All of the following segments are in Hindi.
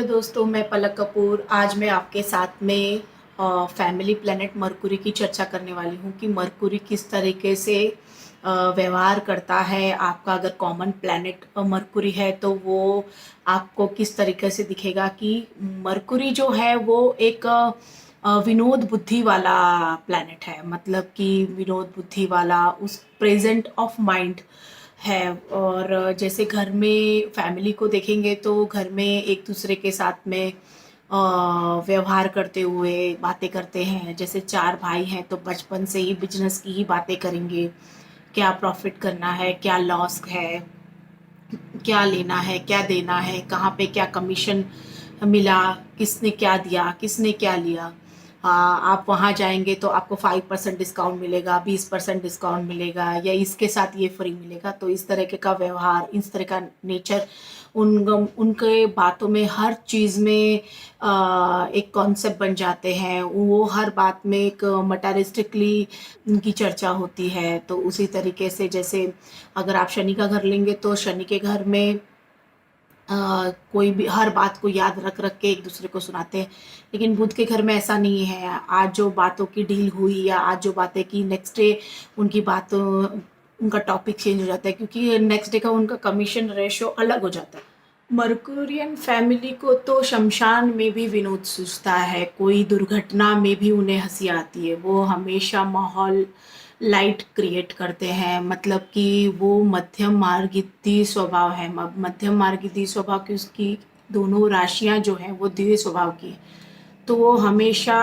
दोस्तों, मैं पलक कपूर। आज मैं आपके साथ में फैमिली प्लैनेट मरकुरी की चर्चा करने वाली हूँ कि मरकुरी किस तरीके से व्यवहार करता है। आपका अगर कॉमन प्लैनेट मरकुरी है तो वो आपको किस तरीके से दिखेगा कि मरकुरी जो है वो एक विनोद बुद्धि वाला प्लैनेट है। मतलब कि विनोद बुद्धि वाला, उस प्रेजेंट ऑफ माइंड है। और जैसे घर में फैमिली को देखेंगे तो घर में एक दूसरे के साथ में व्यवहार करते हुए बातें करते हैं। जैसे चार भाई हैं तो बचपन से ही बिजनेस की ही बातें करेंगे। क्या प्रॉफिट करना है, क्या लॉस है, क्या लेना है, क्या देना है, कहाँ पे क्या कमीशन मिला, किसने क्या दिया, किसने क्या लिया। आप वहाँ जाएंगे तो आपको 5% डिस्काउंट मिलेगा, 20% डिस्काउंट मिलेगा, या इसके साथ ये फ्री मिलेगा। तो इस तरह के का व्यवहार, इस तरह का नेचर उनके बातों में, हर चीज़ में एक कॉन्सेप्ट बन जाते हैं। वो हर बात में एक मटेरियलिस्टिकली उनकी चर्चा होती है। तो उसी तरीके से जैसे अगर आप शनि का घर लेंगे तो शनि के घर में कोई भी हर बात को याद रख रख के एक दूसरे को सुनाते हैं। लेकिन बुध के घर में ऐसा नहीं है। आज जो बातों की डील हुई या आज जो बातें की, नेक्स्ट डे उनकी बातों उनका टॉपिक चेंज हो जाता है, क्योंकि नेक्स्ट डे का उनका कमीशन रेशो अलग हो जाता है। मर्कुरियन फैमिली को तो शमशान में भी विनोद सूझता है, कोई दुर्घटना में भी उन्हें हंसी आती है। वो हमेशा माहौल लाइट क्रिएट करते हैं। मतलब कि वो मध्यम मार्गिती स्वभाव है। मध्यम मार्गिती स्वभाव की उसकी दोनों राशियां जो हैं वो द्वितीय स्वभाव की हैं। तो वो हमेशा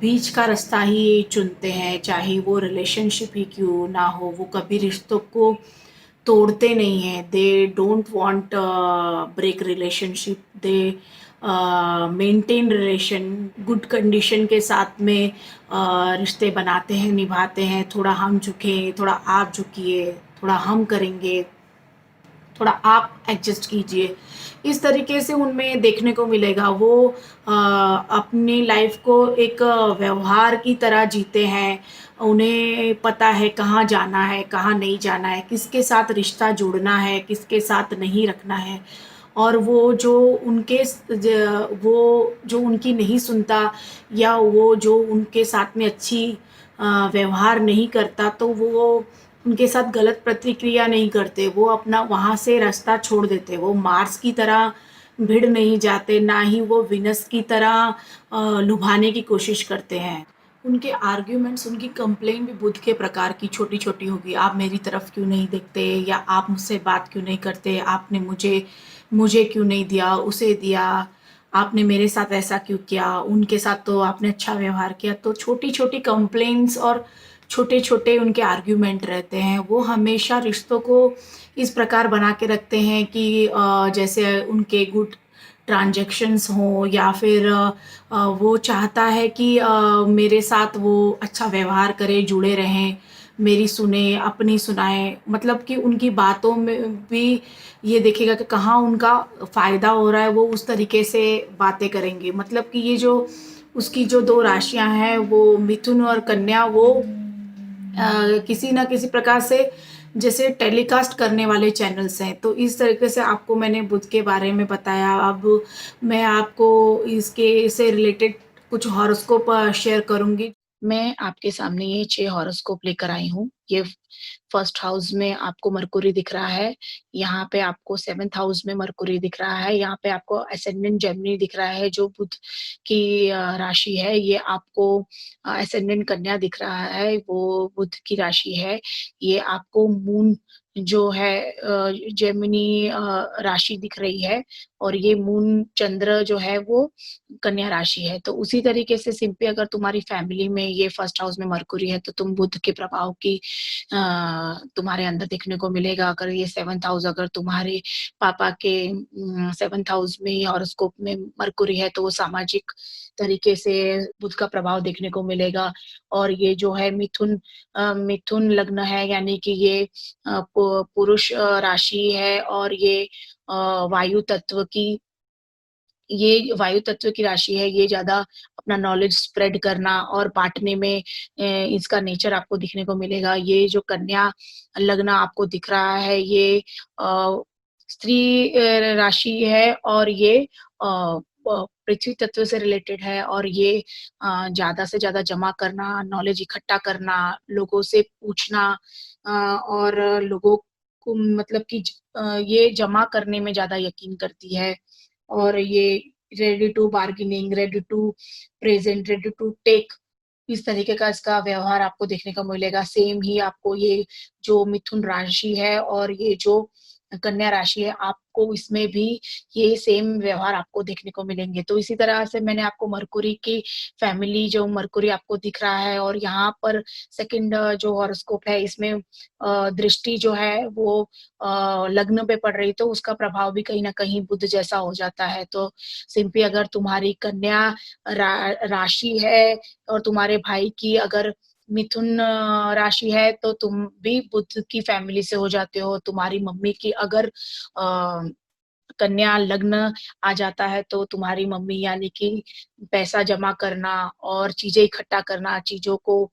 बीच का रास्ता ही चुनते हैं, चाहे वो रिलेशनशिप ही क्यों ना हो। वो कभी रिश्तों को तोड़ते नहीं हैं। They don't want break relationship, they maintain relation, good condition के साथ में रिश्ते बनाते हैं, निभाते हैं। थोड़ा हम झुके, थोड़ा आप झुकिए, थोड़ा हम करेंगे, थोड़ा आप एडजस्ट कीजिए। इस तरीके से उनमें देखने को मिलेगा। वो अपनी लाइफ को एक व्यवहार की तरह जीते हैं। उन्हें पता है कहाँ जाना है, कहाँ नहीं जाना है, किसके साथ रिश्ता जोड़ना है, किसके साथ नहीं रखना है। और वो जो वो जो उनकी नहीं सुनता, या वो जो उनके साथ में अच्छी व्यवहार नहीं करता, तो वो उनके साथ गलत प्रतिक्रिया नहीं करते। वो अपना वहाँ से रास्ता छोड़ देते। वो मार्स की तरह भिड़ नहीं जाते, ना ही वो विनस की तरह लुभाने की कोशिश करते हैं। उनके आर्ग्यूमेंट्स, उनकी कंप्लेन भी बुध के प्रकार की छोटी छोटी होगी। आप मेरी तरफ क्यों नहीं देखते, या आप मुझसे बात क्यों नहीं करते, आपने मुझे मुझे क्यों नहीं दिया, उसे दिया, आपने मेरे साथ ऐसा क्यों किया, उनके साथ तो आपने अच्छा व्यवहार किया। तो छोटी छोटी कंप्लेंट्स और छोटे छोटे उनके आर्ग्यूमेंट रहते हैं। वो हमेशा रिश्तों को इस प्रकार बना के रखते हैं कि जैसे उनके गुड ट्रांजैक्शंस हों, या फिर वो चाहता है कि मेरे साथ वो अच्छा व्यवहार करे, जुड़े रहें, मेरी सुने, अपनी सुनाए। मतलब कि उनकी बातों में भी ये देखेगा कि कहाँ उनका फ़ायदा हो रहा है, वो उस तरीके से बातें करेंगे। मतलब कि ये जो उसकी जो दो राशियां हैं, वो मिथुन और कन्या, वो किसी ना किसी प्रकार से जैसे टेलीकास्ट करने वाले चैनल्स हैं। तो इस तरीके से आपको मैंने बुध के बारे में बताया। अब मैं आपको इसके से रिलेटेड कुछ हॉरोस्कोप शेयर करूंगी। मैं आपके सामने ये 6 हॉरोस्कोप लेकर आई हूँ। ये फर्स्ट हाउस में आपको मरकुरी दिख रहा है, यहाँ पे आपको 7th हाउस में मरकुरी दिख रहा है, यहाँ पे आपको असेंडेंट जेमिनी दिख रहा है जो बुध की राशि है। ये आपको असेंडेंट कन्या दिख रहा है, वो बुध की राशि है। ये आपको मून जो है जेमिनी राशि दिख रही है, और ये मून चंद्र जो है वो कन्या राशि है। तो उसी तरीके से सिंपली अगर तुम्हारी फैमिली में ये फर्स्ट हाउस में मरकुरी है तो तुम बुध के प्रभाव की तुम्हारे अंदर देखने को मिलेगा। अगर ये 7th हाउस, अगर तुम्हारे पापा के 7th हाउस में हॉरोस्कोप में मरकुरी है तो वो सामाजिक तरीके से बुध का प्रभाव देखने को मिलेगा। और ये जो है मिथुन लग्न है, यानी कि ये पुरुष राशि है, और ये वायु तत्व की ये वायु तत्व की राशि है। ये ज्यादा अपना नॉलेज स्प्रेड करना और बांटने में इसका नेचर आपको दिखने को मिलेगा। ये जो कन्या लग्न आपको दिख रहा है, ये स्त्री राशि है और ये पृथ्वी तत्व से रिलेटेड है और ये ज़्यादा से ज़्यादा जमा करना, नॉलेज इकट्ठा करना, लोगों से पूछना और लोगों को मतलब कि ये जमा करने में ज़्यादा यकीन करती है और ये ready to bargaining, ready to present, ready to take इस तरीके का इसका व्यवहार आपको देखने को मिलेगा। सेम ही आपको ये जो मिथुन राशि है और ये जो कन्या राशि है, आपको इसमें भी ये सेम व्यवहार आपको देखने को मिलेंगे। तो इसी तरह से मैंने आपको मरकुरी की फैमिली जो मरकुरी आपको दिख रहा है और यहाँ पर सेकंड जो हॉरोस्कोप है इसमें दृष्टि जो है वो लग्न पे पड़ रही तो उसका प्रभाव भी कहीं न कहीं बुध जैसा हो जाता है। तो सिंपली अगर तुम्हारी कन्या राशि है और तुम्हारे भाई की अगर मिथुन राशि है तो तुम भी बुध की फैमिली से हो जाते हो। तुम्हारी मम्मी की अगर कन्या लग्न आ जाता है तो तुम्हारी मम्मी यानी कि पैसा जमा करना और चीज़ें इकट्ठा करना, चीज़ों को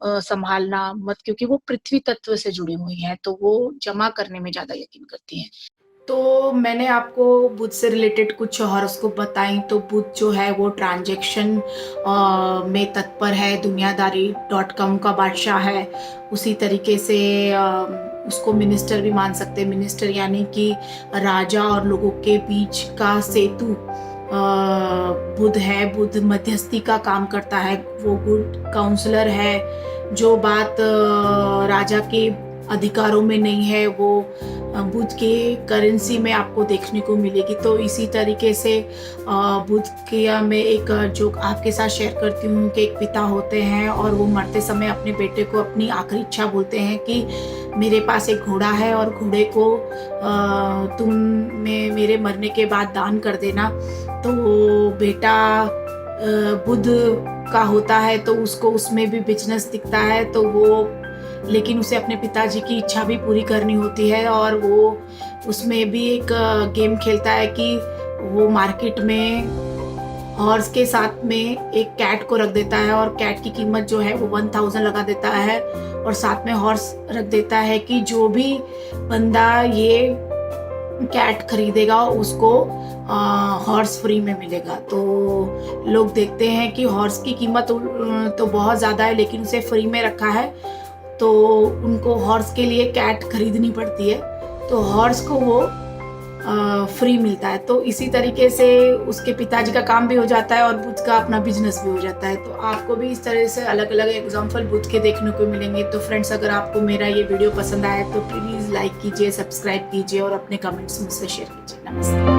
सँभालना मत क्योंकि वो पृथ्वी तत्व से जुड़ी हुई हैं, तो वो जमा करने में ज़्यादा यकीन करती हैं। तो मैंने आपको बुध से रिलेटेड कुछ हॉरोस्कोप बताई तो बुध जो है वो ट्रांजैक्शन में तत्पर है, दुनियादारी डॉट कॉम का बादशाह है। उसी तरीके से उसको मिनिस्टर भी मान सकते हैं। मिनिस्टर यानी कि राजा और लोगों के बीच का सेतु बुध है। बुध मध्यस्थी का काम करता है, वो गुड काउंसलर है। जो बात राजा के अधिकारों में नहीं है वो बुध के करेंसी में आपको देखने को मिलेगी। तो इसी तरीके से बुध के मैं एक जो आपके साथ शेयर करती हूँ कि एक पिता होते हैं और वो मरते समय अपने बेटे को अपनी आखिरी इच्छा बोलते हैं कि मेरे पास एक घोड़ा है और घोड़े को तुम मेरे मरने के बाद दान कर देना। तो बेटा बुध का होता है तो उसको उसमें भी बिजनेस दिखता है तो वो लेकिन उसे अपने पिताजी की इच्छा भी पूरी करनी होती है और वो उसमें भी एक गेम खेलता है कि वो मार्केट में हॉर्स के साथ में एक कैट को रख देता है और कैट की कीमत जो है वो 1000 लगा देता है और साथ में हॉर्स रख देता है कि जो भी बंदा ये कैट खरीदेगा उसको हॉर्स फ्री में मिलेगा। तो लोग देखते हैं कि हॉर्स की कीमत तो बहुत ज़्यादा है लेकिन उसे फ्री में रखा है तो उनको हॉर्स के लिए कैट खरीदनी पड़ती है तो हॉर्स को वो फ्री मिलता है। तो इसी तरीके से उसके पिताजी का काम भी हो जाता है और बुध का अपना बिजनेस भी हो जाता है। तो आपको भी इस तरह से अलग अलग एग्जाम्पल बुध के देखने को मिलेंगे। तो फ्रेंड्स अगर आपको मेरा ये वीडियो पसंद आया तो प्लीज़ लाइक कीजिए, सब्सक्राइब कीजिए और अपने कमेंट्स मुझसे शेयर कीजिए। नमस्ते।